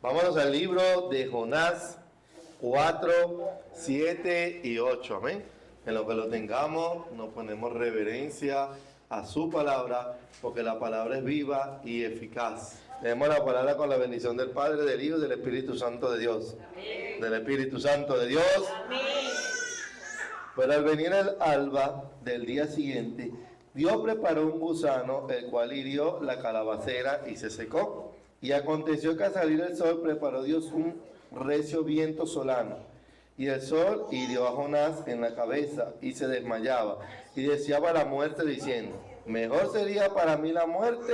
Vámonos al libro de Jonás 4, 7 y 8. Amén. En lo que lo tengamos, nos ponemos reverencia a su palabra, porque la palabra es viva y eficaz. Tenemos la palabra con la bendición del Padre, del Hijo y del Espíritu Santo de Dios. Amén. Del Espíritu Santo de Dios. Amén. Pero al venir el alba del día siguiente, Dios preparó un gusano, el cual hirió la calabacera y se secó. Y aconteció que al salir el sol preparó Dios un recio viento solano. Y el sol hirió a Jonás en la cabeza y se desmayaba. Y deseaba la muerte diciendo, mejor sería para mí la muerte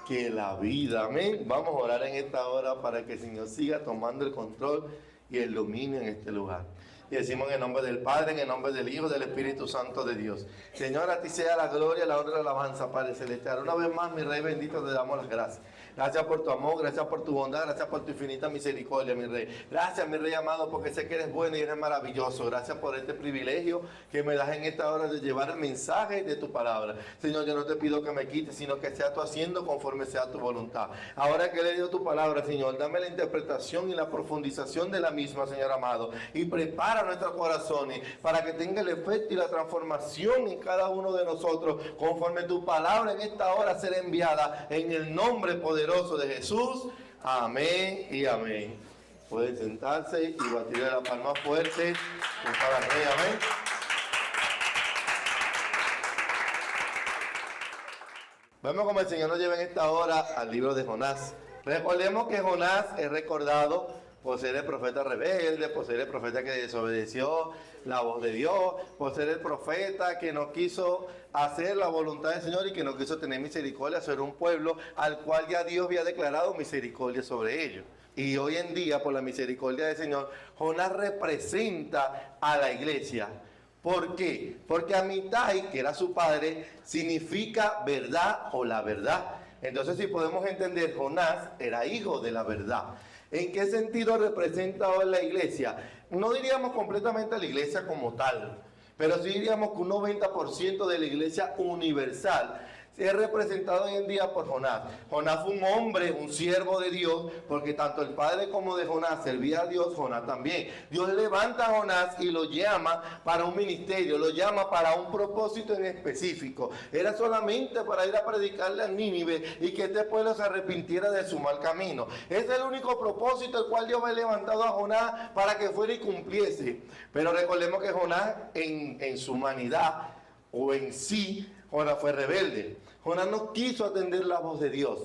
que la vida. Amén. Vamos a orar en esta hora para que el Señor siga tomando el control y el dominio en este lugar. Y decimos en el nombre del Padre, en el nombre del Hijo, del Espíritu Santo de Dios. Señor, a ti sea la gloria, la honra y la alabanza, Padre Celestial. Una vez más, mi Rey bendito, te damos las gracias. Gracias por tu amor, gracias por tu bondad, gracias por tu infinita misericordia, mi Rey. Gracias, mi Rey amado, porque sé que eres bueno y eres maravilloso. Gracias por este privilegio que me das en esta hora de llevar el mensaje de tu palabra. Señor, yo no te pido que me quites, sino que sea tú haciendo conforme sea tu voluntad. Ahora que he leído tu palabra, Señor, dame la interpretación y la profundización de la misma, Señor amado. Y prepara nuestros corazones para que tenga el efecto y la transformación en cada uno de nosotros, conforme tu palabra en esta hora será enviada en el nombre poderoso de Jesús. Amén y amén. Pueden sentarse y batirle la palma fuerte para el Rey. Amén. Vemos como el Señor nos lleva en esta hora al libro de Jonás. Recordemos que Jonás es recordado por ser el profeta rebelde, por ser el profeta que desobedeció la voz de Dios, por ser el profeta que no quiso hacer la voluntad del Señor y que no quiso tener misericordia sobre un pueblo al cual ya Dios había declarado misericordia sobre ellos. Y hoy en día, por la misericordia del Señor, Jonás representa a la iglesia. ¿Por qué? Porque Amitai, que era su padre, significa verdad o la verdad. Entonces, si podemos entender, Jonás era hijo de la verdad. ¿En qué sentido representa hoy la iglesia? No diríamos completamente a la iglesia como tal, pero sí diríamos que un 90% de la iglesia universal es representado hoy en día por Jonás. Jonás fue un hombre, un siervo de Dios, porque tanto el padre como de Jonás servía a Dios, Jonás también. Dios levanta a Jonás y lo llama para un ministerio, lo llama para un propósito en específico. Era solamente para ir a predicarle a Nínive y que este pueblo se arrepintiera de su mal camino. Ese es el único propósito el cual Dios había levantado a Jonás para que fuera y cumpliese. Pero recordemos que Jonás en su humanidad o en sí, Jonás fue rebelde. Jonás no quiso atender la voz de Dios.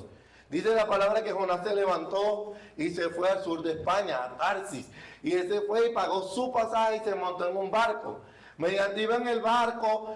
Dice la palabra que Jonás se levantó y se fue al sur de España, a Tarsis. Y él se fue y pagó su pasaje y se montó en un barco. Mediante iba en el barco,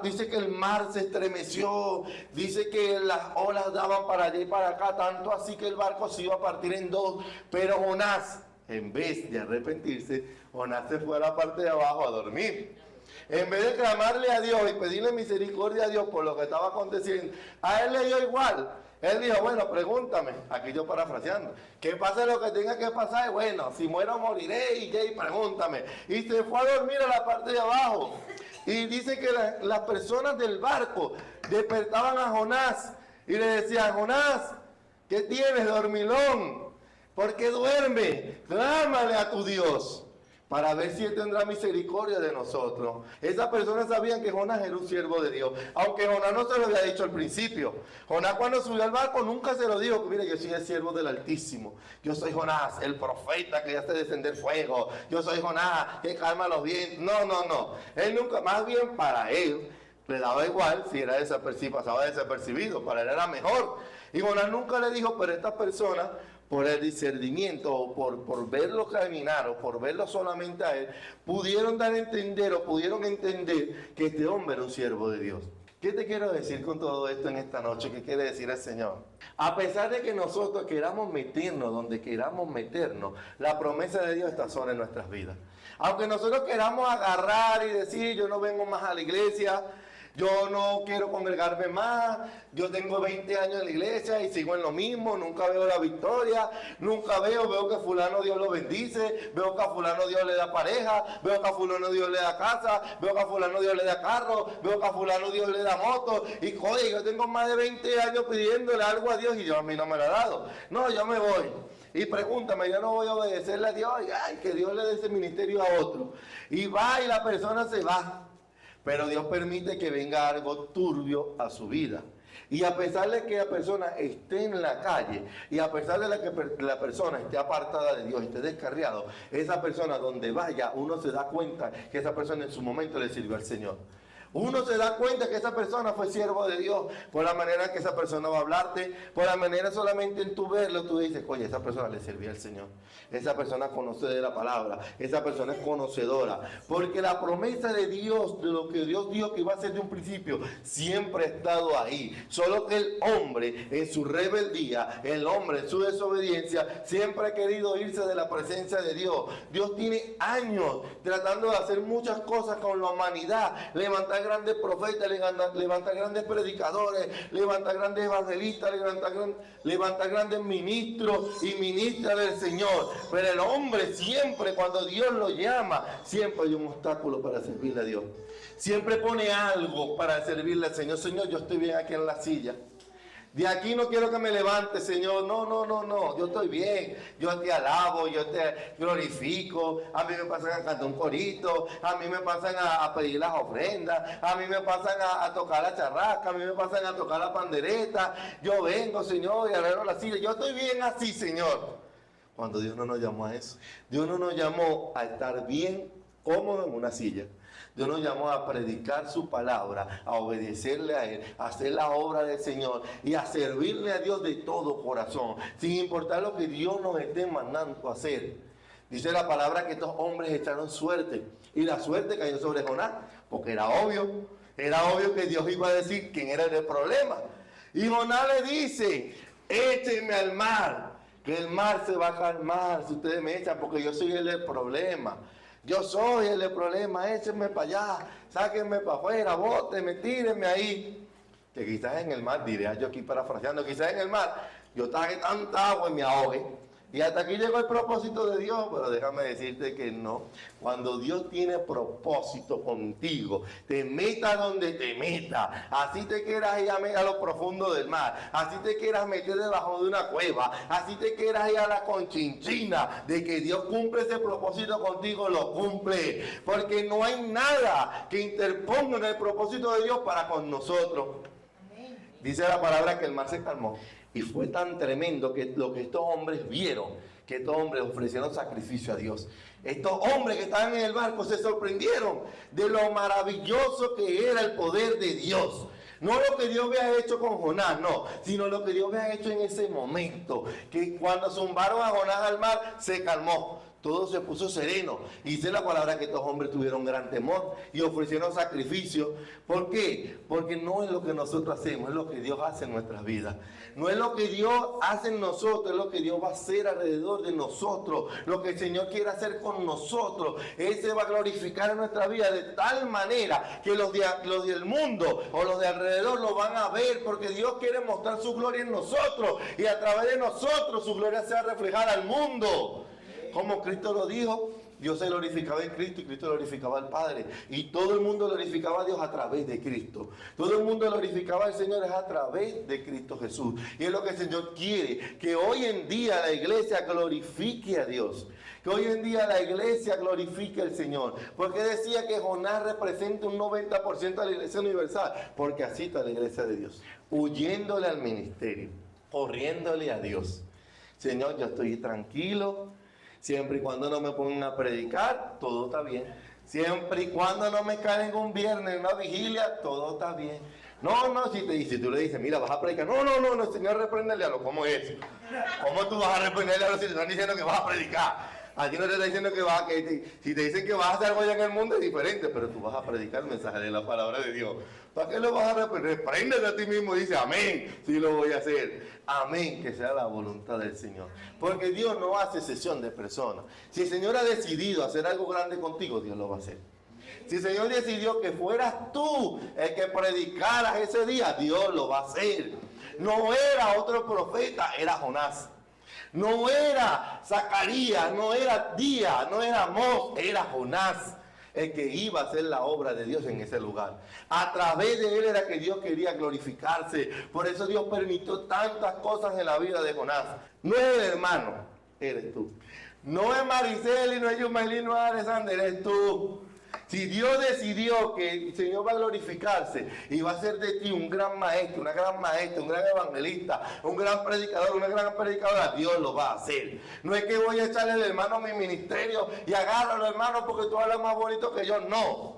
dice que el mar se estremeció. Dice que las olas daban para allá y para acá. Tanto así que el barco se iba a partir en dos. Pero Jonás, en vez de arrepentirse, Jonás se fue a la parte de abajo a dormir. En vez de clamarle a Dios y pedirle misericordia a Dios por lo que estaba aconteciendo, a él le dio igual. Él dijo, bueno, pregúntame, aquí yo parafraseando, que pase lo que tenga que pasar, bueno, si muero moriré y pregúntame. Y se fue a dormir a la parte de abajo. Y dice que las personas del barco despertaban a Jonás y le decían, Jonás, ¿qué tienes, dormilón? ¿Por qué duerme? Clámale a tu Dios para ver si él tendrá misericordia de nosotros. Esas personas sabían que Jonás era un siervo de Dios, aunque Jonás no se lo había dicho al principio. Jonás cuando subió al barco nunca se lo dijo, mire, yo soy el siervo del Altísimo, yo soy Jonás, el profeta que hace descender fuego, yo soy Jonás, que calma los vientos. No, él nunca, más bien para él, le daba igual si era desapercibido, pasaba desapercibido, para él era mejor. Y Jonás nunca le dijo, pero estas personas, por el discernimiento o por verlo caminar o por verlo solamente a él, pudieron dar a entender o pudieron entender que este hombre era un siervo de Dios. ¿Qué te quiero decir con todo esto en esta noche? ¿Qué quiere decir el Señor? A pesar de que nosotros queramos meternos donde queramos meternos, la promesa de Dios está sobre nuestras vidas. Aunque nosotros queramos agarrar y decir, yo no vengo más a la iglesia, yo no quiero congregarme más, yo tengo 20 años en la iglesia y sigo en lo mismo, nunca veo la victoria, veo que a fulano Dios lo bendice, veo que a fulano Dios le da pareja, veo que a fulano Dios le da casa, veo que a fulano Dios le da carro, veo que a fulano Dios le da moto, y joder, yo tengo más de 20 años pidiéndole algo a Dios y yo a mí no me lo ha dado. No, yo me voy. y pregúntame, yo no voy a obedecerle a Dios, ay, que Dios le dé ese ministerio a otro. Y va y la persona se va. Pero Dios permite que venga algo turbio a su vida. Y a pesar de que la persona esté en la calle, y a pesar de que la persona esté apartada de Dios, esté descarriado, esa persona donde vaya, uno se da cuenta que esa persona en su momento le sirvió al Señor. Uno se da cuenta que esa persona fue siervo de Dios por la manera que esa persona va a hablarte, por la manera solamente en tu verlo, tú dices, oye, esa persona le servía al Señor. Esa persona conoce de la palabra, esa persona es conocedora. Porque la promesa de Dios, de lo que Dios dijo que iba a hacer de un principio, siempre ha estado ahí. Solo que el hombre en su rebeldía, el hombre en su desobediencia, siempre ha querido irse de la presencia de Dios. Dios tiene años tratando de hacer muchas cosas con la humanidad, levantar grandes profetas, levantar grandes predicadores, levantar grandes evangelistas, levantar grandes ministros y ministras del Señor. Pero el hombre siempre, cuando Dios lo llama, siempre hay un obstáculo para servirle a Dios. Siempre pone algo para servirle al Señor. Señor, yo estoy bien aquí en la silla. De aquí no quiero que me levante, Señor. No. Yo estoy bien. Yo te alabo, yo te glorifico. A mí me pasan a cantar un corito. A mí me pasan a pedir las ofrendas. A mí me pasan a tocar la charrasca. A mí me pasan a tocar la pandereta. Yo vengo, Señor, y arreglo la silla. Yo estoy bien así, Señor. Cuando Dios no nos llamó a eso. Dios no nos llamó a estar bien cómodo en una silla. Dios nos llamó a predicar su palabra, a obedecerle a Él, a hacer la obra del Señor y a servirle a Dios de todo corazón, sin importar lo que Dios nos esté mandando a hacer. Dice la palabra que estos hombres echaron suerte y la suerte cayó sobre Jonás, porque era obvio que Dios iba a decir quién era el problema. Y Jonás le dice, échenme al mar, que el mar se va a calmar si ustedes me echan, porque yo soy el del problema. Yo soy el del problema, échenme para allá, sáquenme para afuera, bótenme, tírenme ahí. Que quizás en el mar, diré yo aquí parafraseando, quizás en el mar yo traje tanta agua y me ahogue. Y hasta aquí llegó el propósito de Dios, pero déjame decirte que no. Cuando Dios tiene propósito contigo, te meta donde te meta. Así te quieras ir a lo profundo del mar, así te quieras meter debajo de una cueva, así te quieras ir a la conchinchina, de que Dios cumple ese propósito contigo, lo cumple. Porque no hay nada que interponga en el propósito de Dios para con nosotros. Dice la palabra que el mar se calmó. Y fue tan tremendo que lo que estos hombres vieron, que estos hombres ofrecieron sacrificio a Dios. Estos hombres que estaban en el barco se sorprendieron de lo maravilloso que era el poder de Dios. No lo que Dios había hecho con Jonás, no, sino lo que Dios había hecho en ese momento. Que cuando zumbaron a Jonás al mar, se calmó. Todo se puso sereno. Y dice la palabra que estos hombres tuvieron gran temor y ofrecieron sacrificio. ¿Por qué? Porque no es lo que nosotros hacemos, es lo que Dios hace en nuestras vidas. No es lo que Dios hace en nosotros, es lo que Dios va a hacer alrededor de nosotros. Lo que el Señor quiere hacer con nosotros. Él se va a glorificar en nuestra vida de tal manera que los del mundo o los de alrededor lo van a ver, porque Dios quiere mostrar su gloria en nosotros y a través de nosotros su gloria se va a reflejar al mundo. Como Cristo lo dijo, Dios se glorificaba en Cristo y Cristo glorificaba al Padre. Y todo el mundo glorificaba a Dios a través de Cristo. Todo el mundo glorificaba al Señor es a través de Cristo Jesús. Y es lo que el Señor quiere, que hoy en día la iglesia glorifique a Dios. Que hoy en día la iglesia glorifique al Señor. Porque decía que Jonás representa un 90% de la iglesia universal. Porque así está la iglesia de Dios. Huyéndole al ministerio, corriéndole a Dios. Señor, yo estoy tranquilo. Siempre y cuando no me pongan a predicar, todo está bien. Siempre y cuando no me caigan un viernes en una vigilia, todo está bien. No, si tú le dices, mira, vas a predicar. No, Señor, repréndele a lo. ¿Cómo es? ¿Cómo tú vas a reprenderle a los si te están diciendo que vas a predicar? Aquí no te está diciendo que si te dicen que vas a hacer algo allá en el mundo es diferente, pero tú vas a predicar el mensaje de la palabra de Dios. ¿Para qué lo vas a reprender? Repréndete a ti mismo y dice, amén, sí lo voy a hacer. Amén, que sea la voluntad del Señor. Porque Dios no hace excepción de personas. Si el Señor ha decidido hacer algo grande contigo, Dios lo va a hacer. Si el Señor decidió que fueras tú el que predicaras ese día, Dios lo va a hacer. No era otro profeta, era Jonás. No era Zacarías, no era Díaz, no era Amós, era Jonás el que iba a hacer la obra de Dios en ese lugar. A través de él era que Dios quería glorificarse. Por eso Dios permitió tantas cosas en la vida de Jonás. No era el hermano, eres tú. No es Mariceli, no es Yumailí, no es Alexander, eres tú. Si Dios decidió que el Señor va a glorificarse y va a hacer de ti un gran maestro, una gran maestra, un gran evangelista, un gran predicador, una gran predicadora, Dios lo va a hacer. No es que voy a echarle al hermano a mi ministerio y agárralo, hermano, porque tú hablas más bonito que yo. No.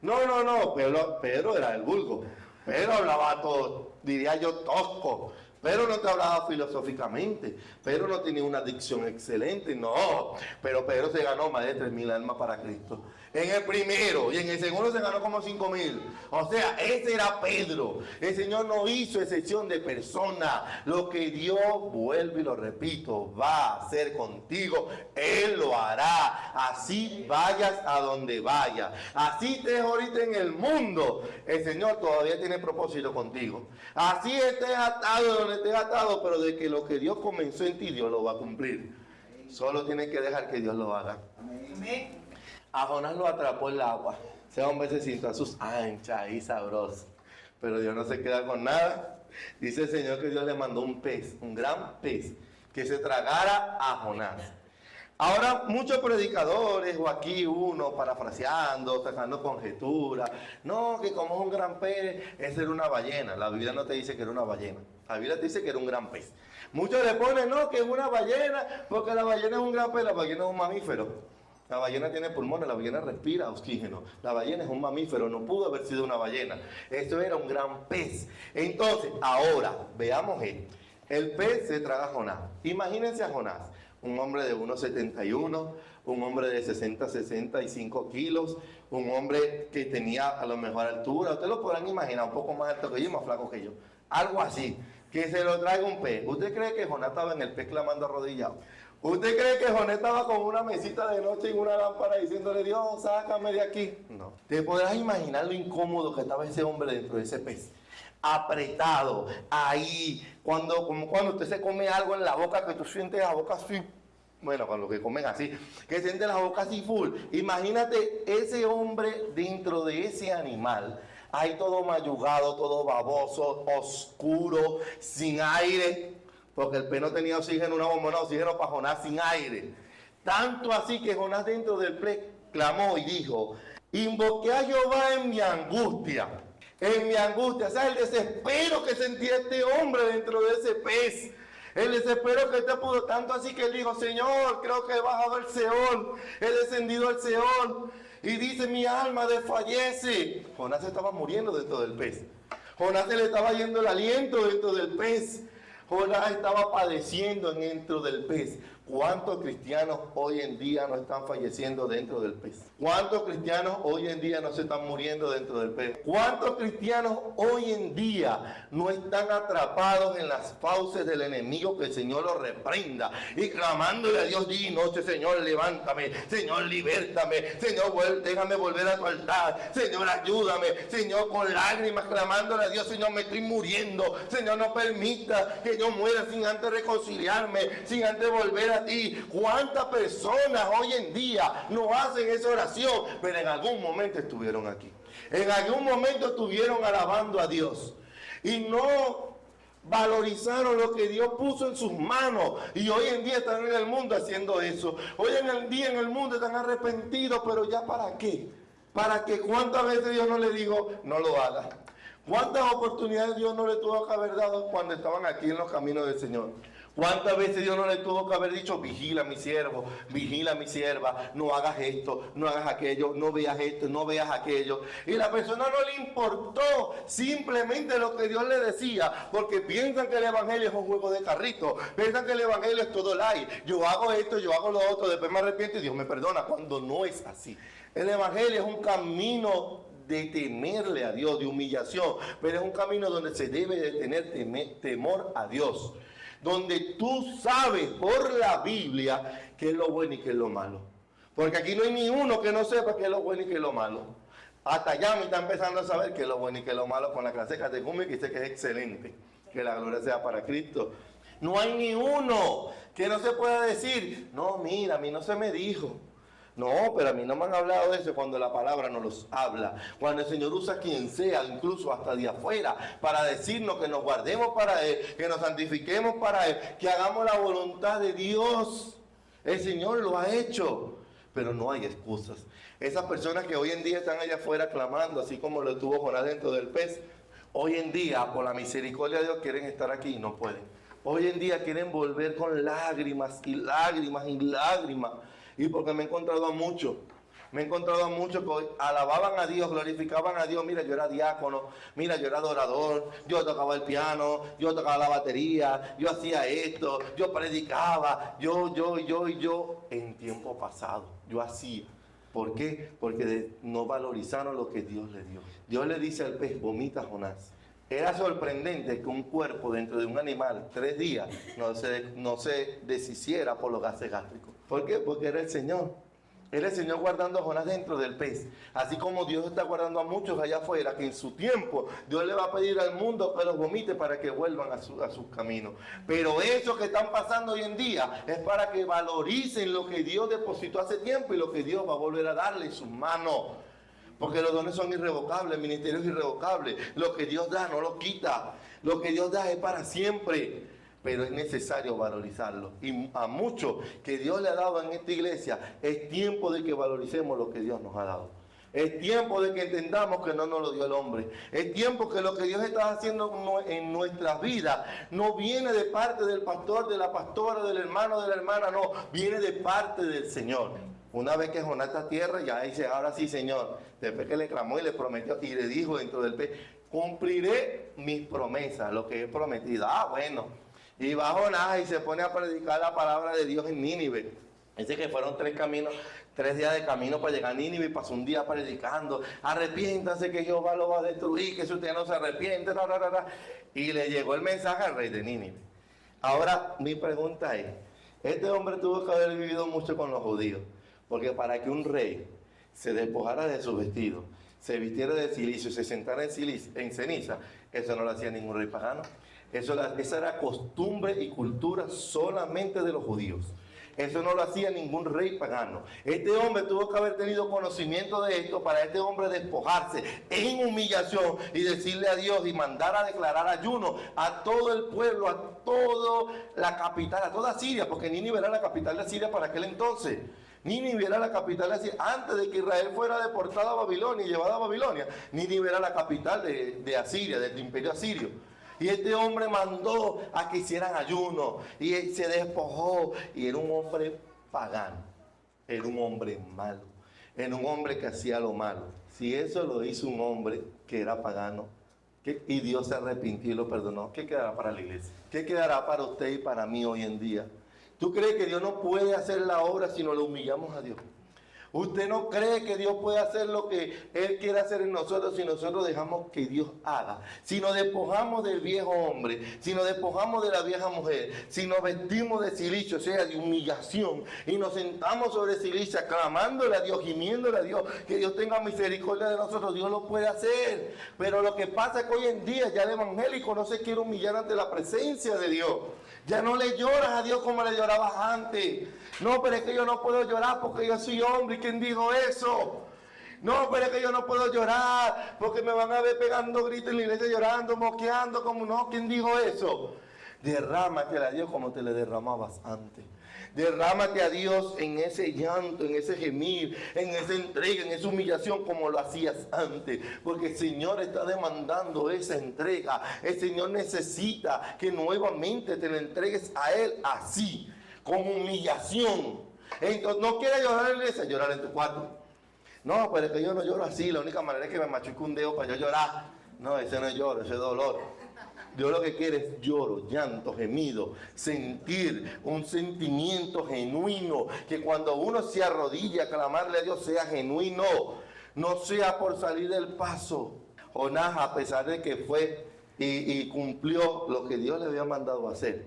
No. Pedro era el vulgo. Pedro hablaba todo, diría yo, tosco. Pedro no te hablaba filosóficamente. Pedro no tenía una dicción excelente, no. Pero Pedro se ganó más de 3,000 almas para Cristo. En el primero y en el segundo se ganó como 5,000. O sea, ese era Pedro. El Señor no hizo excepción de persona. Lo que Dios, vuelvo y lo repito, va a hacer contigo, Él lo hará. Así vayas a donde vayas. Así estés ahorita en el mundo. El Señor todavía tiene propósito contigo. Así estés atado donde estés atado, pero de que lo que Dios comenzó en ti, Dios lo va a cumplir. Solo tienes que dejar que Dios lo haga. Amén. A Jonás lo atrapó el agua. Ese hombre se sintió a sus anchas y sabroso. Pero Dios no se queda con nada. Dice el Señor que Dios le mandó un pez, un gran pez, que se tragara a Jonás. Ahora muchos predicadores, o aquí uno parafraseando, sacando conjeturas. No, que como es un gran pez, esa era una ballena. La Biblia no te dice que era una ballena. La Biblia te dice que era un gran pez. Muchos le ponen, no, que es una ballena, porque la ballena es un gran pez, la ballena es un mamífero. La ballena tiene pulmones, la ballena respira oxígeno. La ballena es un mamífero, no pudo haber sido una ballena. Esto era un gran pez. Entonces, ahora, veamos esto. El pez se traga a Jonás. Imagínense a Jonás, un hombre de 1,71, un hombre de 65 kilos, un hombre que tenía a lo mejor altura. Ustedes lo podrán imaginar, un poco más alto que yo y más flaco que yo. Algo así, que se lo traiga un pez. ¿Usted cree que Jonás estaba en el pez clamando arrodillado? ¿Usted cree que Jonás estaba con una mesita de noche en una lámpara diciéndole, Dios, sácame de aquí? No. Te podrás imaginar lo incómodo que estaba ese hombre dentro de ese pez. Apretado, ahí, como cuando usted se come algo en la boca, que tú sientes la boca así. Bueno, con lo que comen así, que siente la boca así full. Imagínate ese hombre dentro de ese animal, ahí todo mayugado, todo baboso, oscuro, sin aire. Porque el pez no tenía oxígeno, una bombona de oxígeno para Jonás sin aire. Tanto así que Jonás dentro del pez clamó y dijo, invoqué a Jehová en mi angustia. En mi angustia, o sea, el desespero que sentía este hombre dentro de ese pez. El desespero que te pudo, tanto así que él dijo, Señor, creo que he bajado al Seol, he descendido al Seol. Y dice, mi alma desfallece. Jonás estaba muriendo dentro del pez. Jonás se le estaba yendo el aliento dentro del pez. Jonás estaba padeciendo dentro del pez. ¿Cuántos cristianos hoy en día no están falleciendo dentro del pez? ¿Cuántos cristianos hoy en día no se están muriendo dentro del pez? ¿Cuántos cristianos hoy en día no están atrapados en las fauces del enemigo? Que el Señor los reprenda y clamándole a Dios día y noche, Señor, levántame, Señor, libértame, Señor, déjame volver a tu altar, Señor, ayúdame, Señor, con lágrimas clamándole a Dios, Señor, me estoy muriendo, Señor, no permita que yo muera sin antes reconciliarme, sin antes volver a ti. ¿Cuántas personas hoy en día no hacen esa oración? Pero en algún momento estuvieron aquí. En algún momento estuvieron alabando a Dios. Y no valorizaron lo que Dios puso en sus manos. Y hoy en día están en el mundo haciendo eso. Hoy en el día en el mundo están arrepentidos. Pero ya ¿para qué? ¿Para qué? ¿Cuántas veces Dios no le dijo, no lo haga? ¿Cuántas oportunidades Dios no le tuvo que haber dado cuando estaban aquí en los caminos del Señor? ¿Cuántas veces Dios no le tuvo que haber dicho, vigila a mi siervo, vigila a mi sierva, no hagas esto, no hagas aquello, no veas esto, no veas aquello? Y la persona no le importó simplemente lo que Dios le decía, porque piensan que el evangelio es un juego de carrito, piensan que el evangelio es todo light. Yo hago esto, yo hago lo otro, después me arrepiento y Dios me perdona, cuando no es así. El evangelio es un camino de temerle a Dios, de humillación, pero es un camino donde se debe de tener temor a Dios, donde tú sabes por la Biblia qué es lo bueno y qué es lo malo. Porque aquí no hay ni uno que no sepa qué es lo bueno y qué es lo malo. Hasta ya me está empezando a saber qué es lo bueno y qué es lo malo con la clase catecúmena, que sé que es excelente. Que la gloria sea para Cristo. No hay ni uno que no se pueda decir, no, mira, a mí no se me dijo. No, pero a mí no me han hablado de eso cuando la palabra nos los habla. Cuando el Señor usa a quien sea, incluso hasta de afuera, para decirnos que nos guardemos para Él, que nos santifiquemos para Él, que hagamos la voluntad de Dios. El Señor lo ha hecho, pero no hay excusas. Esas personas que hoy en día están allá afuera clamando, así como lo tuvo Jonás dentro del pez, hoy en día, por la misericordia de Dios, quieren estar aquí y no pueden. Hoy en día quieren volver con lágrimas y lágrimas y lágrimas. Y porque me he encontrado a muchos que alababan a Dios, glorificaban a Dios. Mira, yo era diácono, mira, yo era adorador, yo tocaba el piano, yo tocaba la batería, yo hacía esto, yo predicaba, yo, en tiempo pasado, yo hacía. ¿Por qué? Porque no valorizaron lo que Dios le dio. Dios le dice al pez, vomita Jonás. Era sorprendente que un cuerpo dentro de un animal 3 días no se deshiciera por los gases gástricos. ¿Por qué? Porque era el Señor. Era el Señor guardando a Jonás dentro del pez. Así como Dios está guardando a muchos allá afuera, que en su tiempo Dios le va a pedir al mundo que los vomite para que vuelvan a sus caminos. Pero eso que están pasando hoy en día es para que valoricen lo que Dios depositó hace tiempo y lo que Dios va a volver a darle en sus manos. Porque los dones son irrevocables, el ministerio es irrevocable. Lo que Dios da no lo quita. Lo que Dios da es para siempre. Pero es necesario valorizarlo. Y a muchos que Dios le ha dado en esta iglesia, es tiempo de que valoricemos lo que Dios nos ha dado. Es tiempo de que entendamos que no nos lo dio el hombre. Es tiempo que lo que Dios está haciendo en nuestras vidas no viene de parte del pastor, de la pastora, del hermano, de la hermana, no. Viene de parte del Señor. Una vez que Jonás está a tierra, ya dice, ahora sí, Señor. Después que le clamó y le prometió y le dijo dentro del pez, cumpliré mis promesas, lo que he prometido. Ah, bueno. Y va Jonás y se pone a predicar la palabra de Dios en Nínive. Dice que fueron 3 días de camino para llegar a Nínive y pasó un día predicando. Arrepiéntanse que Jehová lo va a destruir, que si usted no se arrepiente. Y le llegó el mensaje al rey de Nínive. Ahora mi pregunta es, este hombre tuvo que haber vivido mucho con los judíos. Porque para que un rey se despojara de su vestido, se vistiera de cilicio y se sentara en ceniza, eso no lo hacía ningún rey pagano. Esa era costumbre y cultura solamente de los judíos. Eso no lo hacía ningún rey pagano. Este hombre tuvo que haber tenido conocimiento de esto para este hombre despojarse en humillación y decirle a Dios y mandar a declarar ayuno a todo el pueblo, a toda la capital, a toda Siria, porque Nínive era la capital de Siria para aquel entonces. Nínive era la capital de Siria. Antes de que Israel fuera deportado a Babilonia y llevado a Babilonia, Nínive era la capital de Asiria, del imperio asirio. Y este hombre mandó a que hicieran ayuno y él se despojó y era un hombre pagano, era un hombre malo, era un hombre que hacía lo malo. Si eso lo hizo un hombre que era pagano y Dios se arrepintió y lo perdonó, ¿qué quedará para la iglesia? ¿Qué quedará para usted y para mí hoy en día? ¿Tú crees que Dios no puede hacer la obra si no lo humillamos a Dios? ¿Usted no cree que Dios puede hacer lo que Él quiere hacer en nosotros si nosotros dejamos que Dios haga? Si nos despojamos del viejo hombre, si nos despojamos de la vieja mujer, si nos vestimos de cilicio, o sea, de humillación, y nos sentamos sobre cilicia, clamándole a Dios, gimiéndole a Dios, que Dios tenga misericordia de nosotros, Dios lo puede hacer. Pero lo que pasa es que hoy en día ya el evangélico no se quiere humillar ante la presencia de Dios. Ya no le lloras a Dios como le llorabas antes. No, pero es que yo no puedo llorar porque yo soy hombre. ¿Y quién dijo eso? No, pero es que yo no puedo llorar porque me van a ver pegando gritos en la iglesia, llorando, moqueando, como no. ¿Quién dijo eso? Derrámate a Dios como te le derramabas antes. Derrámate a Dios en ese llanto, en ese gemir, en esa entrega, en esa humillación como lo hacías antes. Porque el Señor está demandando esa entrega. El Señor necesita que nuevamente te le entregues a Él así, con humillación. Entonces, no quieres llorar en la iglesia, llorar en tu cuarto. No, pero es que yo no lloro así. La única manera es que me machuque un dedo para yo llorar. No, ese no es lloro, ese es dolor. Dios lo que quiere es lloro, llanto, gemido, sentir un sentimiento genuino, que cuando uno se arrodilla a clamarle a Dios sea genuino, no sea por salir del paso. Jonás, a pesar de que fue y cumplió lo que Dios le había mandado hacer,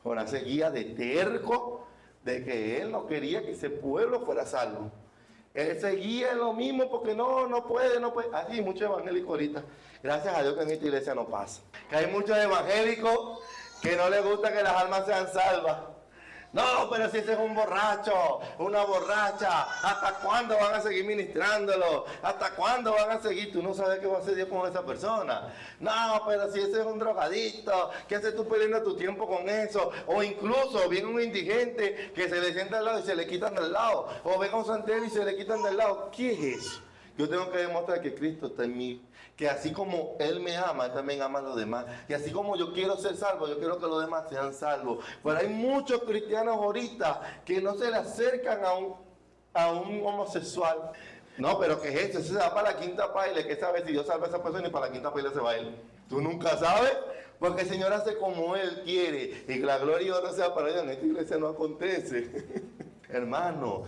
Jonás seguía de terco de que él no quería que ese pueblo fuera salvo. Él seguía en lo mismo porque no puede. Así muchos evangélicos ahorita. Gracias a Dios que en esta iglesia no pasa. Que hay muchos evangélicos que no les gusta que las almas sean salvas. No, pero si ese es un borracho, una borracha, ¿hasta cuándo van a seguir ministrándolo? ¿Hasta cuándo van a seguir? Tú no sabes qué va a hacer Dios con esa persona. No, pero si ese es un drogadicto, ¿qué haces tú perdiendo tu tiempo con eso? O incluso viene un indigente que se le sienta al lado y se le quitan del lado. O ve con santero y se le quitan del lado. ¿Qué es eso? Yo tengo que demostrar que Cristo está en mí, que así como Él me ama, Él también ama a los demás. Y así como yo quiero ser salvo, yo quiero que los demás sean salvos. Pero hay muchos cristianos ahorita que no se le acercan a un homosexual. No, pero ¿qué es eso? Eso se va para la quinta paila. ¿Qué sabe si Dios salva a esa persona y para la quinta paila se va él? Tú nunca sabes, porque el Señor hace como Él quiere. Y que la gloria y honor sea para Él. En esta iglesia no acontece. Hermano,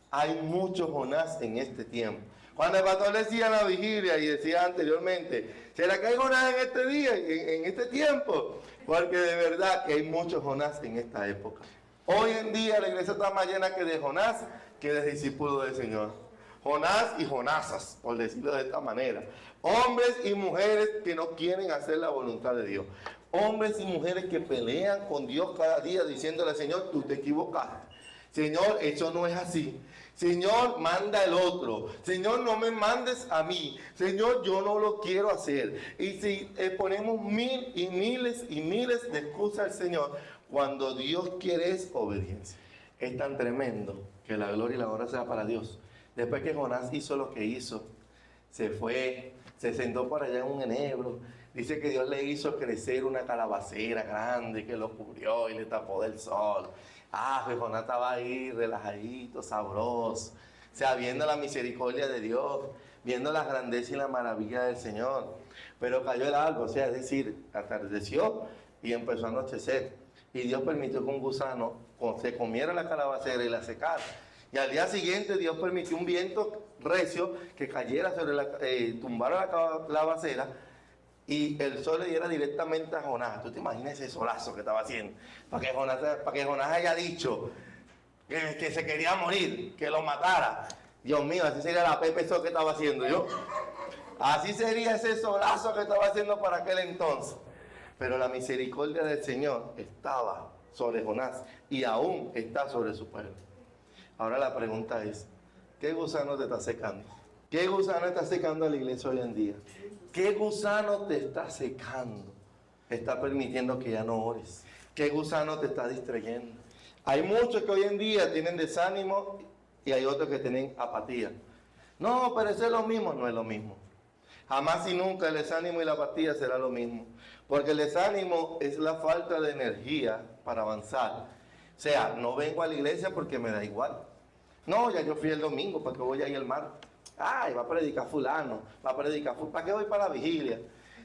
hay mucho Jonás en este tiempo. Cuando el pastor decía en la vigilia y decía anteriormente, ¿será que hay Jonás en este día, en este tiempo? Porque de verdad que hay muchos Jonás en esta época. Hoy en día la iglesia está más llena que de Jonás que de discípulos del Señor. Jonás y Jonasas, por decirlo de esta manera. Hombres y mujeres que no quieren hacer la voluntad de Dios. Hombres y mujeres que pelean con Dios cada día diciéndole al Señor, tú te equivocaste. Señor, eso no es así. Señor, manda el otro. Señor, no me mandes a mí. Señor, yo no lo quiero hacer. Y si ponemos mil y miles de excusas al Señor, cuando Dios quiere es obediencia. Es tan tremendo que la gloria y la honra sea para Dios. Después que Jonás hizo lo que hizo, se fue, se sentó por allá en un enebro. Dice que Dios le hizo crecer una calabacera grande que lo cubrió y le tapó del sol. Pues Jonás estaba ahí relajadito, sabroso, o sea, viendo la misericordia de Dios, viendo la grandeza y la maravilla del Señor. Pero cayó el alba, o sea, es decir, atardeció y empezó a anochecer. Y Dios permitió que un gusano se comiera la calabacera y la secara. Y al día siguiente Dios permitió un viento recio que cayera sobre tumbara la calabacera y el sol le diera directamente a Jonás. ¿Tú te imaginas ese solazo que estaba haciendo? Para que Jonás haya dicho que se quería morir, que lo matara. Dios mío, así sería la Pepe eso que estaba haciendo yo. Así sería ese solazo que estaba haciendo para aquel entonces. Pero la misericordia del Señor estaba sobre Jonás y aún está sobre su pueblo. Ahora la pregunta es, ¿qué gusano te está secando? ¿Qué gusano está secando a la iglesia hoy en día? ¿Qué gusano te está secando? Está permitiendo que ya no ores. ¿Qué gusano te está distrayendo? Hay muchos que hoy en día tienen desánimo y hay otros que tienen apatía. No, pero eso es lo mismo. No es lo mismo. Jamás y nunca el desánimo y la apatía será lo mismo. Porque el desánimo es la falta de energía para avanzar. O sea, no vengo a la iglesia porque me da igual. No, ya yo fui el domingo, ¿para qué voy a ir el martes? Ay, va a predicar fulano, va a predicar fulano. ¿Para qué voy para la vigilia?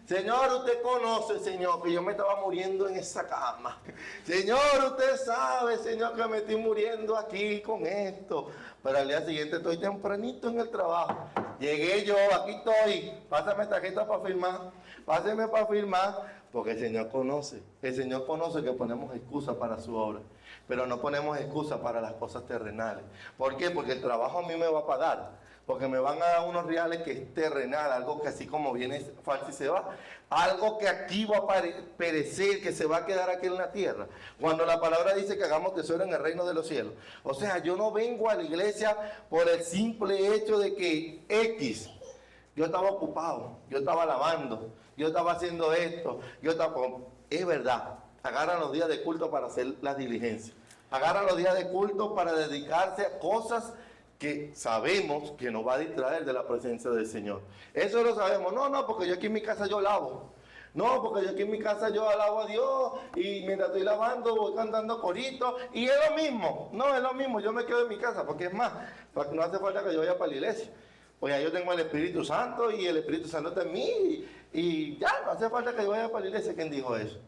Señor, usted conoce, Señor, que yo me estaba muriendo en esa cama. Señor, usted sabe, Señor, que me estoy muriendo aquí con esto. Pero al día siguiente estoy tempranito en el trabajo. Llegué yo, aquí estoy. Pásame tarjeta para firmar. Páseme para firmar. Porque el Señor conoce. El Señor conoce que ponemos excusas para su obra. Pero no ponemos excusas para las cosas terrenales. ¿Por qué? Porque el trabajo a mí me va a pagar. Porque me van a dar unos reales que es terrenal, algo que así como viene falso y se va. Algo que aquí va a perecer, que se va a quedar aquí en la tierra. Cuando la palabra dice que hagamos tesoro en el reino de los cielos. O sea, yo no vengo a la iglesia por el simple hecho de que X. Yo estaba ocupado, yo estaba lavando, yo estaba haciendo esto, Es verdad, agarran los días de culto para hacer las diligencias. Agarran los días de culto para dedicarse a cosas que sabemos que nos va a distraer de la presencia del Señor. Eso lo sabemos. No, porque yo aquí en mi casa yo lavo. No, porque yo aquí en mi casa yo alabo a Dios y mientras estoy lavando voy cantando coritos y es lo mismo. No, es lo mismo, yo me quedo en mi casa porque es más, no hace falta que yo vaya para la iglesia. Pues ya yo tengo el Espíritu Santo y el Espíritu Santo está en mí y ya, no hace falta que yo vaya para la iglesia. ¿Quién dijo eso?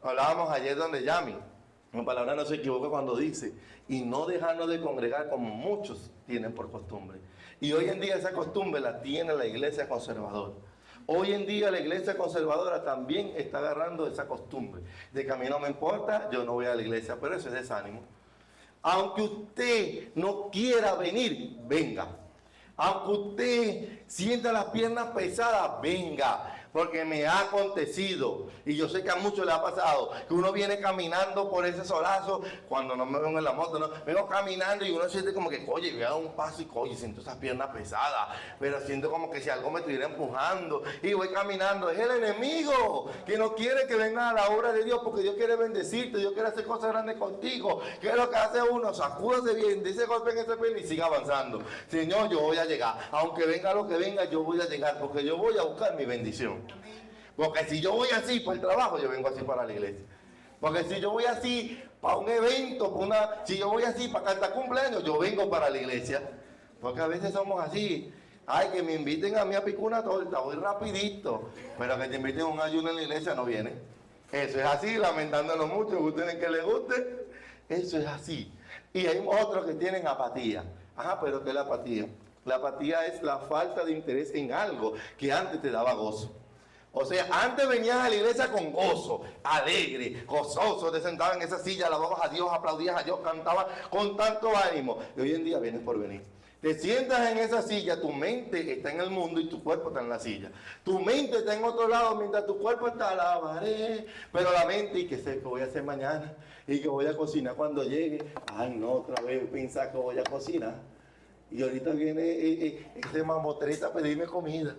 Hablábamos ayer donde Yami. La palabra no se equivoca cuando dice, y no dejarnos de congregar como muchos tienen por costumbre. Y hoy en día esa costumbre la tiene la iglesia conservadora. Hoy en día la iglesia conservadora también está agarrando esa costumbre de que a mí no me importa, yo no voy a la iglesia, pero eso es desánimo. Aunque usted no quiera venir, venga. Aunque usted sienta las piernas pesadas, venga. porque me ha acontecido, y yo sé que a muchos le ha pasado, que uno viene caminando por ese solazo, cuando no me vengo en la moto, no, vengo caminando y uno siente como que, oye, voy a dar un paso y, oye, siento esas piernas pesadas, pero siento como que si algo me estuviera empujando, y voy caminando, es el enemigo, que no quiere que venga a la obra de Dios, porque Dios quiere bendecirte, Dios quiere hacer cosas grandes contigo. ¿Qué es lo que hace uno? Sacúdase bien, dice golpe en ese pelo y siga avanzando. Señor, yo voy a llegar, aunque venga lo que venga, yo voy a llegar, porque yo voy a buscar mi bendición. Porque si yo voy así para el trabajo, yo vengo así para la iglesia. Porque si yo voy así para un evento, si yo voy así para cantar cumpleaños, yo vengo para la iglesia. Porque a veces somos así. Ay, que me inviten a mí a picar una torta, voy rapidito. Pero que te inviten a un ayuno en la iglesia, no viene. Eso es así, lamentándonos mucho, gusten el que les guste. Eso es así. Y hay otros que tienen apatía. Ajá, pero ¿qué es la apatía? La apatía es la falta de interés en algo que antes te daba gozo. O sea, antes venías a la iglesia con gozo, alegre, gozoso, te sentabas en esa silla, alababas a Dios, aplaudías a Dios, cantabas con tanto ánimo. Y hoy en día vienes por venir. Te sientas en esa silla, tu mente está en el mundo y tu cuerpo está en la silla. Tu mente está en otro lado mientras tu cuerpo está alabaré. Pero la mente, ¿y qué sé que voy a hacer mañana? ¿Y que voy a cocinar cuando llegue? Ay, no, otra vez pensar que voy a cocinar. Y ahorita viene ese mamotreta a pedirme comida.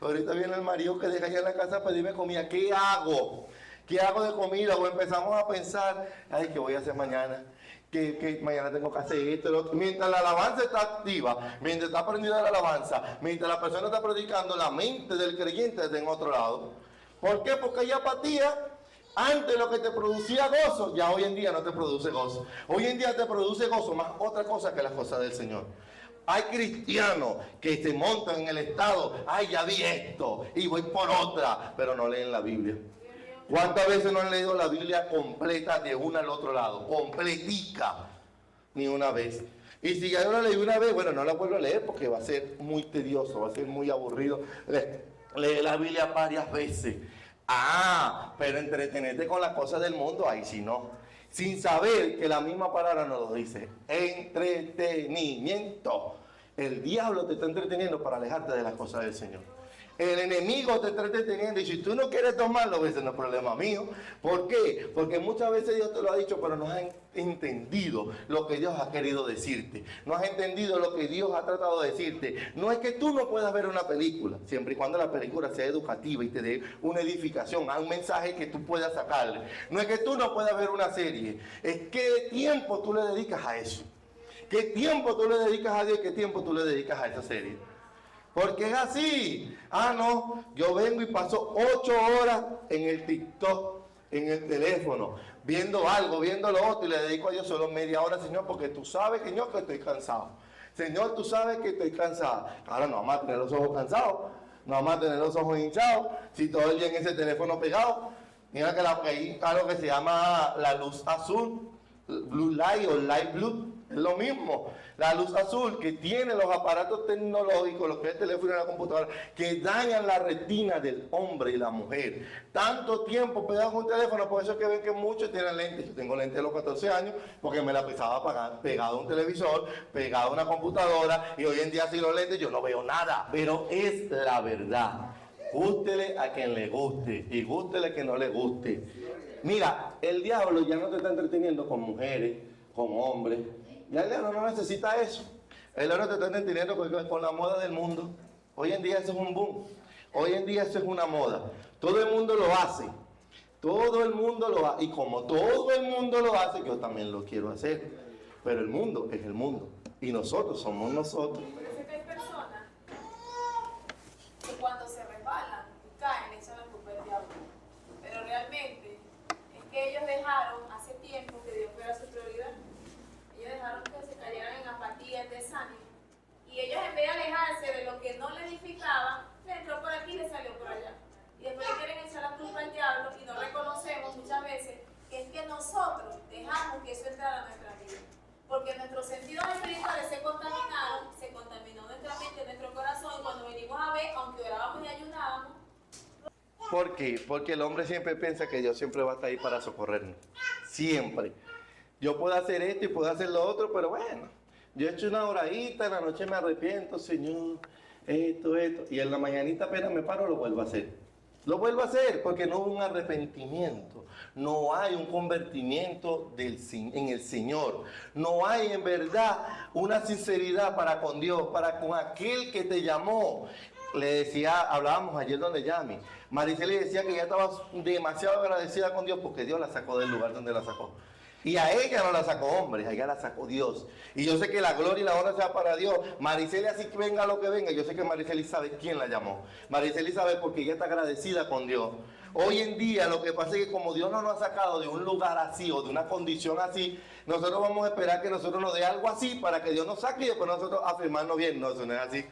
Ahorita viene el marido que deja allá en la casa a pedirme comida. ¿Qué hago? ¿Qué hago de comida? O empezamos a pensar, ay, ¿qué voy a hacer mañana? Que mañana tengo que hacer esto, lo otro. Mientras la alabanza está activa, mientras está prendida la alabanza, mientras la persona está predicando, la mente del creyente está en otro lado. ¿Por qué? Porque hay apatía. Antes lo que te producía gozo, ya hoy en día no te produce gozo. Hoy en día te produce gozo más otra cosa que las cosas del Señor. Hay cristianos que se montan en el estado, ay, ya vi esto, y voy por otra, pero no leen la Biblia. ¿Cuántas veces no han leído la Biblia completa de una al otro lado? Completica. Ni una vez. Y si ya yo la leí una vez, bueno, no la vuelvo a leer porque va a ser muy tedioso, va a ser muy aburrido. Lee la Biblia varias veces. Ah, pero entretenerte con las cosas del mundo, ahí sí no. Sin saber que la misma palabra nos lo dice. Entretenimiento. El diablo te está entreteniendo para alejarte de las cosas del Señor. El enemigo te está entreteniendo y si tú no quieres tomarlo, ese no es problema mío. ¿Por qué? Porque muchas veces Dios te lo ha dicho, pero no has entendido lo que Dios ha querido decirte. No has entendido lo que Dios ha tratado de decirte. No es que tú no puedas ver una película, siempre y cuando la película sea educativa y te dé una edificación, un mensaje que tú puedas sacarle. No es que tú no puedas ver una serie, es qué tiempo tú le dedicas a eso. ¿Qué tiempo tú le dedicas a Dios y qué tiempo tú le dedicas a esa serie? Porque es así. Ah, no, yo vengo y paso 8 horas en el TikTok, en el teléfono, viendo algo, viendo lo otro, y le dedico a Dios solo media hora, Señor, porque tú sabes, Señor, que estoy cansado. Señor, tú sabes que estoy cansada. Ahora no vamos a tener los ojos cansados, no vamos a tener los ojos hinchados, si todo el día en ese teléfono pegado. Mira que hay algo que se llama la luz azul, blue light o light blue. Es lo mismo, la luz azul que tiene los aparatos tecnológicos, lo que es el teléfono y la computadora, que dañan la retina del hombre y la mujer. Tanto tiempo pegado con un teléfono, por eso es que ven que muchos tienen lentes. Yo tengo lentes a los 14 años porque me la pesaba pegado a un televisor, pegado a una computadora, y hoy en día sin los lentes yo no veo nada. Pero es la verdad. Gústele a quien le guste y gústele a quien no le guste. Mira, el diablo ya no te está entreteniendo con mujeres, con hombres. Ya el diablo no necesita eso. El diablo te está entendiendo con la moda del mundo. Hoy en día eso es un boom. Hoy en día eso es una moda. Todo el mundo lo hace. Todo el mundo lo hace. Y como todo el mundo lo hace, yo también lo quiero hacer. Pero el mundo es el mundo. Y nosotros somos nosotros. Parece que hay personas que cuando se resbalan y caen le echan la culpa al diablo. Pero realmente es que ellos dejaron hace tiempo que Dios fuera su prioridad. Ellos dejaron que se cayeran en apatía, en desánimo. Y ellos en vez de alejarse de lo que no le edificaba, le entró por aquí y le salió por allá. Y después le quieren echar la culpa al diablo y no reconocemos muchas veces que es que nosotros dejamos que eso entrara a nuestra vida. Porque nuestros sentidos espirituales se contaminó nuestra mente, nuestro corazón, y cuando venimos a ver, aunque orábamos y ayunábamos. ¿Por qué? Porque el hombre siempre piensa que Dios siempre va a estar ahí para socorrernos. Siempre. Yo puedo hacer esto y puedo hacer lo otro, pero bueno, yo he hecho una horadita, en la noche me arrepiento, Señor, esto, y en la mañanita apenas me paro lo vuelvo a hacer. Lo vuelvo a hacer porque no hubo un arrepentimiento. No hay un convertimiento en el Señor. No hay en verdad una sinceridad para con Dios, para con aquel que te llamó. Le decía, hablábamos ayer donde Yami. Maricel le decía que ella estaba demasiado agradecida con Dios porque Dios la sacó del lugar donde la sacó. Y a ella no la sacó hombre, a ella la sacó Dios. Y yo sé que la gloria y la honra sea para Dios. Mariceli, así que venga lo que venga, yo sé que Mariceli sabe quién la llamó. Mariceli sabe porque ella está agradecida con Dios. Hoy en día lo que pasa es que como Dios no nos ha sacado de un lugar así o de una condición así, nosotros vamos a esperar que nosotros nos dé algo así para que Dios nos saque y después nosotros afirmarnos bien. No, eso no es así.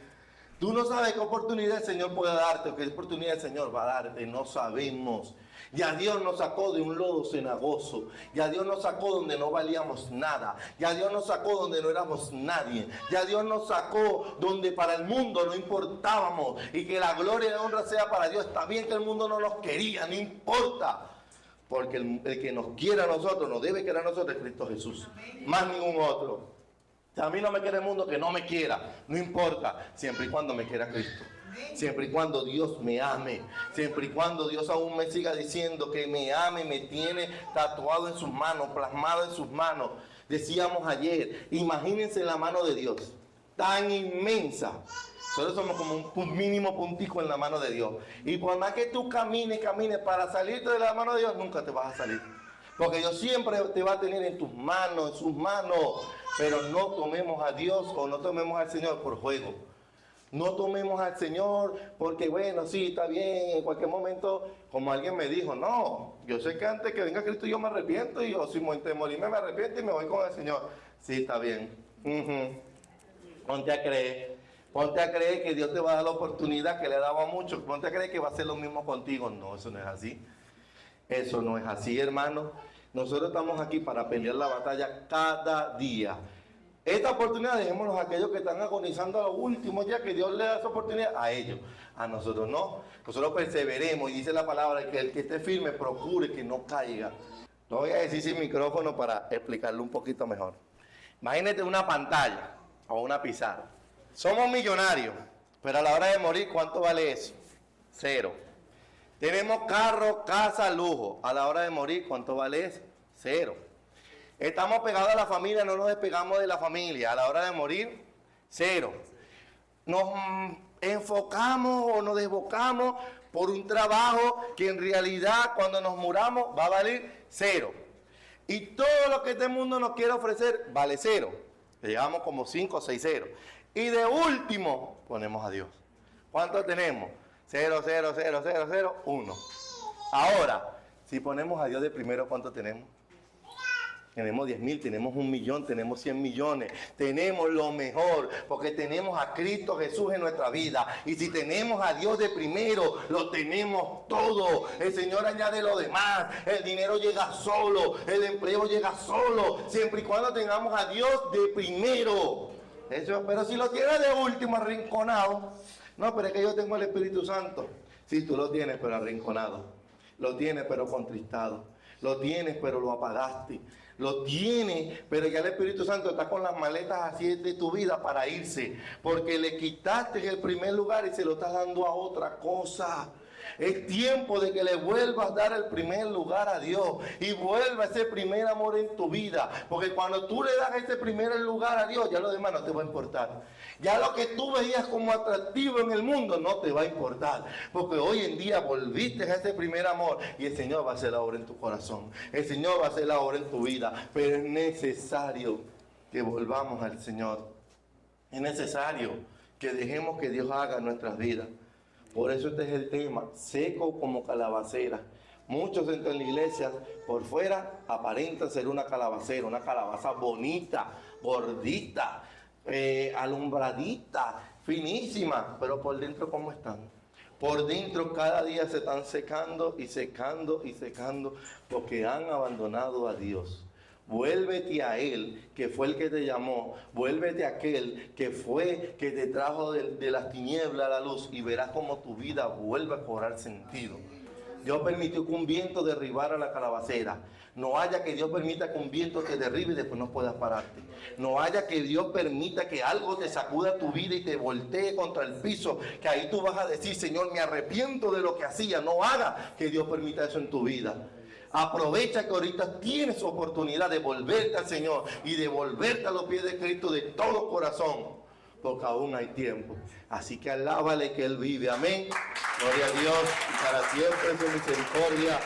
Tú no sabes qué oportunidad el Señor puede darte o qué oportunidad el Señor va a darte. No sabemos. Ya Dios nos sacó de un lodo cenagoso. Ya Dios nos sacó donde no valíamos nada. Ya Dios nos sacó donde no éramos nadie. Ya Dios nos sacó donde para el mundo no importábamos. Y que la gloria y la honra sea para Dios. Está bien que el mundo no nos quería, no importa. Porque el que nos quiere a nosotros, nos debe querer a nosotros es Cristo Jesús. Más ningún otro. Si a mí no me quiere el mundo, que no me quiera. No importa, siempre y cuando me quiera Cristo. Siempre y cuando Dios me ame. Siempre y cuando Dios aún me siga diciendo que me ame, me tiene tatuado en sus manos, plasmado en sus manos. Decíamos ayer, imagínense la mano de Dios, tan inmensa. Nosotros somos como un mínimo puntico en la mano de Dios. Y por más que tú camines para salirte de la mano de Dios, nunca te vas a salir. Porque Dios siempre te va a tener en tus manos, en sus manos. Pero no tomemos a Dios o no tomemos al Señor por juego. No tomemos al Señor porque, bueno, sí, está bien, en cualquier momento, como alguien me dijo, no, yo sé que antes que venga Cristo yo me arrepiento y yo si de morirme me arrepiento y me voy con el Señor. Sí, está bien. Ponte a creer que Dios te va a dar la oportunidad que le ha dado a muchos. Ponte a creer que va a hacer lo mismo contigo. No, eso no es así. Eso no es así, hermano. Nosotros estamos aquí para pelear la batalla cada día. Esta oportunidad dejémonos a aquellos que están agonizando a los últimos días, que Dios le da esa oportunidad a ellos. A nosotros no. Nosotros perseveremos y dice la palabra que el que esté firme procure que no caiga. Lo voy a decir sin micrófono para explicarlo un poquito mejor. Imagínate una pantalla o una pizarra. Somos millonarios, pero a la hora de morir, ¿cuánto vale eso? 0. Tenemos carro, casa, lujo. A la hora de morir, ¿cuánto vale eso? 0. Estamos pegados a la familia, no nos despegamos de la familia. A la hora de morir, 0. Nos enfocamos o nos desbocamos por un trabajo que en realidad cuando nos muramos va a valer 0. Y todo lo que este mundo nos quiere ofrecer vale 0. Llegamos como 5 o 6 ceros. Y de último, ponemos a Dios. ¿Cuánto tenemos? 0, 0, 0, 0, 0, 1. Ahora, si ponemos a Dios de primero, ¿cuánto tenemos? Tenemos 10,000, tenemos 1,000,000, tenemos 100 millones. Tenemos lo mejor, porque tenemos a Cristo Jesús en nuestra vida. Y si tenemos a Dios de primero, lo tenemos todo. El Señor añade lo demás. El dinero llega solo, el empleo llega solo, siempre y cuando tengamos a Dios de primero. Eso, pero si lo tienes de último, arrinconado. No, pero es que yo tengo el Espíritu Santo. Sí, tú lo tienes, pero arrinconado. Lo tienes, pero contristado. Lo tienes, pero lo apagaste. Lo tienes, pero ya el Espíritu Santo está con las maletas así de tu vida para irse. Porque le quitaste el primer lugar y se lo estás dando a otra cosa. Es tiempo de que le vuelvas a dar el primer lugar a Dios y vuelva ese primer amor en tu vida. Porque cuando tú le das ese primer lugar a Dios, ya lo demás no te va a importar. Ya lo que tú veías como atractivo en el mundo no te va a importar. Porque hoy en día volviste a ese primer amor y el Señor va a hacer la obra en tu corazón. El Señor va a hacer la obra en tu vida. Pero es necesario que volvamos al Señor. Es necesario que dejemos que Dios haga en nuestras vidas. Por eso este es el tema, seco como calabacera. Muchos dentro de la iglesia, por fuera, aparentan ser una calabacera, una calabaza bonita, gordita, alumbradita, finísima, pero por dentro, ¿cómo están? Por dentro cada día se están secando y secando y secando porque han abandonado a Dios. Vuélvete a Él, que fue el que te llamó. Vuélvete a aquel que fue, que te trajo de las tinieblas a la luz y verás cómo tu vida vuelve a cobrar sentido. Dios permitió que un viento derribara la calabacera. No haya que Dios permita que un viento te derribe y después no puedas pararte. No haya que Dios permita que algo te sacuda tu vida y te voltee contra el piso, que ahí tú vas a decir, Señor, me arrepiento de lo que hacía. No haga que Dios permita eso en tu vida. Aprovecha que ahorita tienes oportunidad de volverte al Señor y de volverte a los pies de Cristo de todo corazón, porque aún hay tiempo. Así que alábale que Él vive. Amén. Gloria a Dios y para siempre su misericordia.